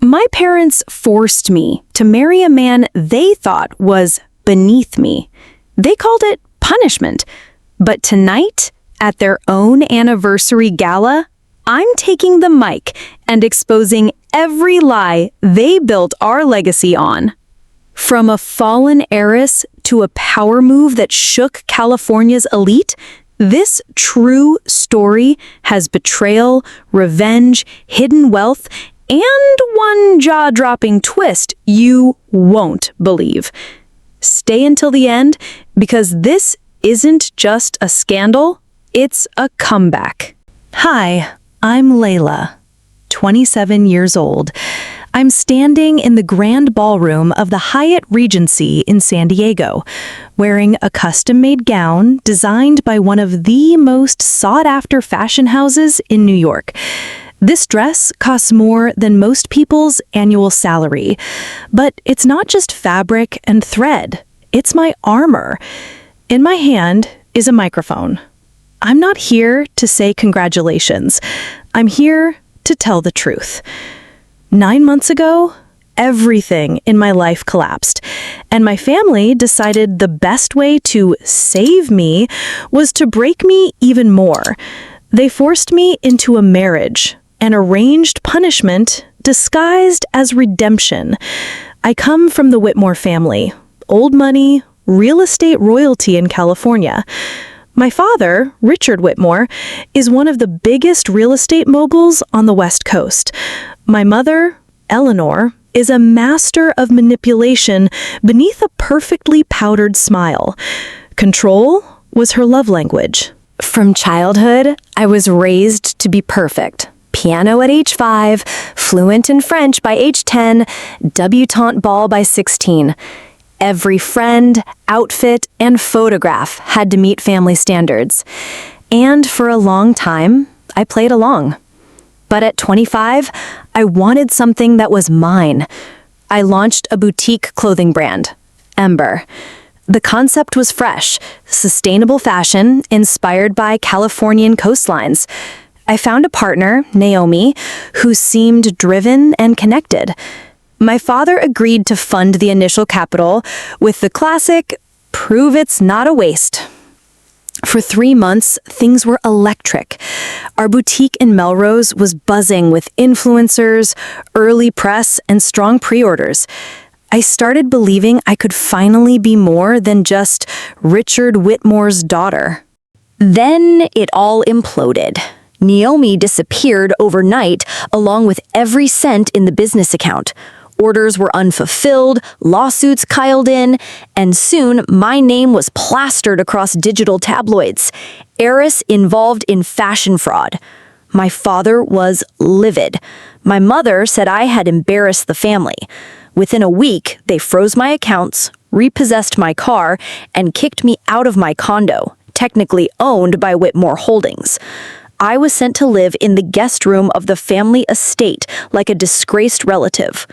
My parents forced me to marry a man they thought was beneath me. They called it punishment. But tonight, at their own anniversary gala, I'm taking the mic and exposing every lie they built our legacy on. From a fallen heiress to a power move that shook California's elite, this true story has betrayal, revenge, hidden wealth, and one jaw-dropping twist you won't believe. Stay until the end, because this isn't just a scandal, it's a comeback. Hi, I'm Layla, 27 years old. I'm standing in the grand ballroom of the Hyatt Regency in San Diego, wearing a custom-made gown designed by one of the most sought-after fashion houses in New York. This dress costs more than most people's annual salary, but it's not just fabric and thread, it's my armor. In my hand is a microphone. I'm not here to say congratulations. I'm here to tell the truth. 9 months ago, everything in my life collapsed, and my family decided the best way to save me was to break me even more. They forced me into a marriage, an arranged punishment disguised as redemption. I come from the Whitmore family, old money, real estate royalty in California. My father, Richard Whitmore, is one of the biggest real estate moguls on the West Coast. My mother, Eleanor, is a master of manipulation beneath a perfectly powdered smile. Control was her love language. From childhood, I was raised to be perfect. Piano at age 5, fluent in French by age 10, debutante ball by 16. Every friend, outfit, and photograph had to meet family standards. And for a long time, I played along. But at 25, I wanted something that was mine. I launched a boutique clothing brand, Ember. The concept was fresh, sustainable fashion inspired by Californian coastlines. I found a partner, Naomi, who seemed driven and connected. My father agreed to fund the initial capital with the classic, prove it's not a waste. For 3 months, things were electric. Our boutique in Melrose was buzzing with influencers, early press, and strong pre-orders. I started believing I could finally be more than just Richard Whitmore's daughter. Then it all imploded. Naomi disappeared overnight, along with every cent in the business account. Orders were unfulfilled, lawsuits piled in, and soon my name was plastered across digital tabloids. Heiress involved in fashion fraud. My father was livid. My mother said I had embarrassed the family. Within a week, they froze my accounts, repossessed my car, and kicked me out of my condo, technically owned by Whitmore Holdings. I was sent to live in the guest room of the family estate like a disgraced relative.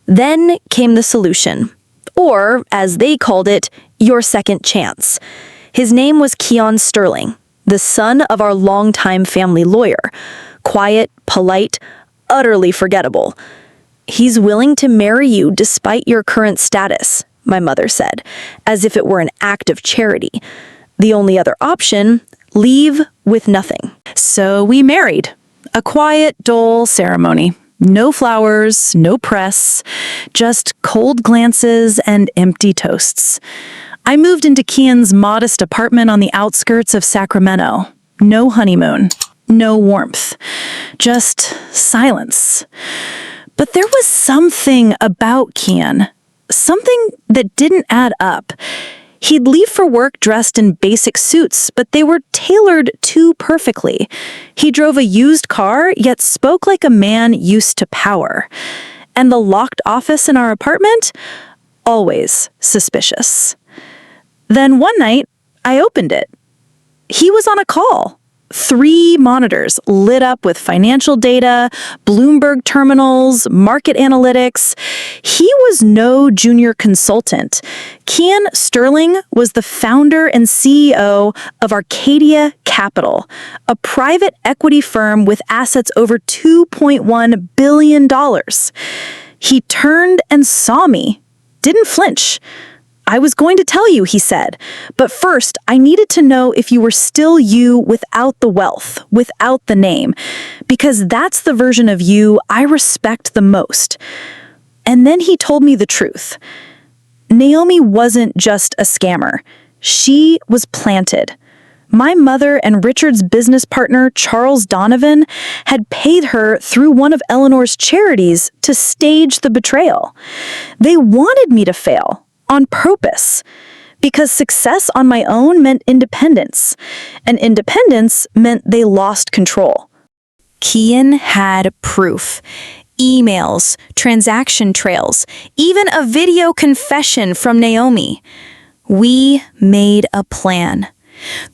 Then came the solution, or, as they called it, your second chance. His name was Keon Sterling, the son of our longtime family lawyer. Quiet, polite, utterly forgettable. He's willing to marry you despite your current status, my mother said, as if it were an act of charity. The only other option, leave with nothing. So we married. A quiet, dull ceremony. No flowers, no press, just cold glances and empty toasts. I moved into Keon's modest apartment on the outskirts of Sacramento. No honeymoon, no warmth, just silence. But there was something about Keon, something that didn't add up. He'd leave for work dressed in basic suits, but they were tailored too perfectly. He drove a used car, yet spoke like a man used to power. And the locked office in our apartment? Always suspicious. Then one night, I opened it. He was on a call. 3 monitors lit up with financial data, Bloomberg terminals, market analytics. He was no junior consultant. Kian Sterling was the founder and CEO of Arcadia Capital, a private equity firm with assets over $2.1 billion. He turned and saw me, didn't flinch. "I was going to tell you," he said, "but first I needed to know if you were still you without the wealth, without the name, because that's the version of you I respect the most." And then he told me the truth. Naomi wasn't just a scammer. She was planted. My mother and Richard's business partner, Charles Donovan, had paid her through one of Eleanor's charities to stage the betrayal. They wanted me to fail. On purpose, because success on my own meant independence, and independence meant they lost control. Kian had proof. Emails, transaction trails, even a video confession from Naomi. We made a plan.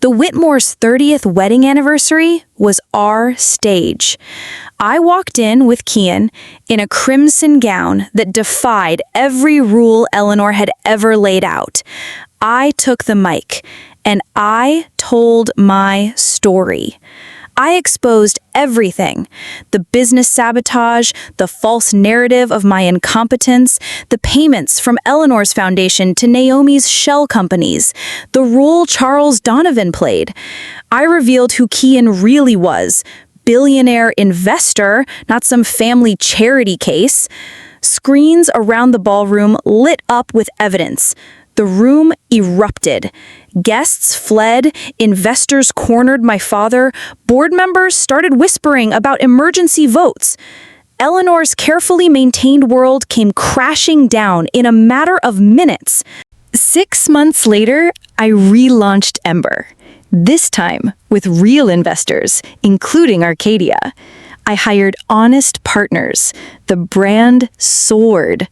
The Whitmore's 30th wedding anniversary was our stage. I walked in with Kian in a crimson gown that defied every rule Eleanor had ever laid out. I took the mic, and I told my story. I exposed everything: the business sabotage, the false narrative of my incompetence, the payments from Eleanor's foundation to Naomi's shell companies, the role Charles Donovan played. I revealed who Kian really was: billionaire investor, not some family charity case. Screens around the ballroom lit up with evidence. The room erupted. Guests fled, investors cornered my father, board members started whispering about emergency votes. Eleanor's carefully maintained world came crashing down in a matter of minutes. 6 months later, I relaunched Ember. This time with real investors, including Arcadia. I hired honest partners. The brand soared.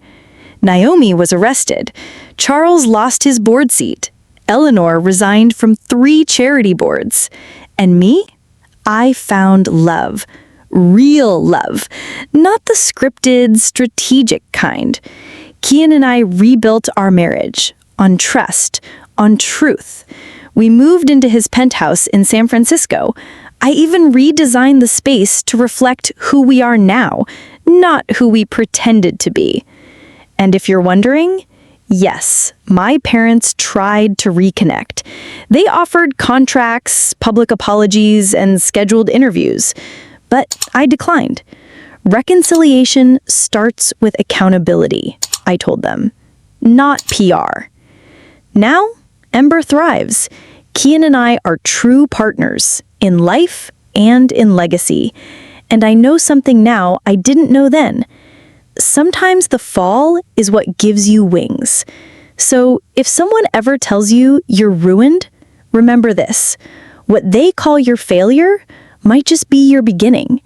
Naomi was arrested. Charles lost his board seat. Eleanor resigned from 3 charity boards. And me? I found love. Real love. Not the scripted, strategic kind. Kian and I rebuilt our marriage on trust, on truth. We moved into his penthouse in San Francisco. I even redesigned the space to reflect who we are now, not who we pretended to be. And if you're wondering, yes, my parents tried to reconnect. They offered contracts, public apologies, and scheduled interviews. But I declined. Reconciliation starts with accountability, I told them, not PR. Now, Ember thrives. Kian and I are true partners in life and in legacy. And I know something now I didn't know then. Sometimes the fall is what gives you wings. So if someone ever tells you you're ruined, remember this: what they call your failure might just be your beginning.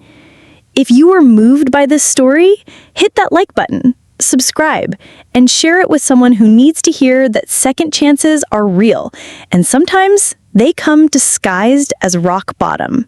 If you were moved by this story, hit that like button, subscribe, and share it with someone who needs to hear that second chances are real, and sometimes they come disguised as rock bottom.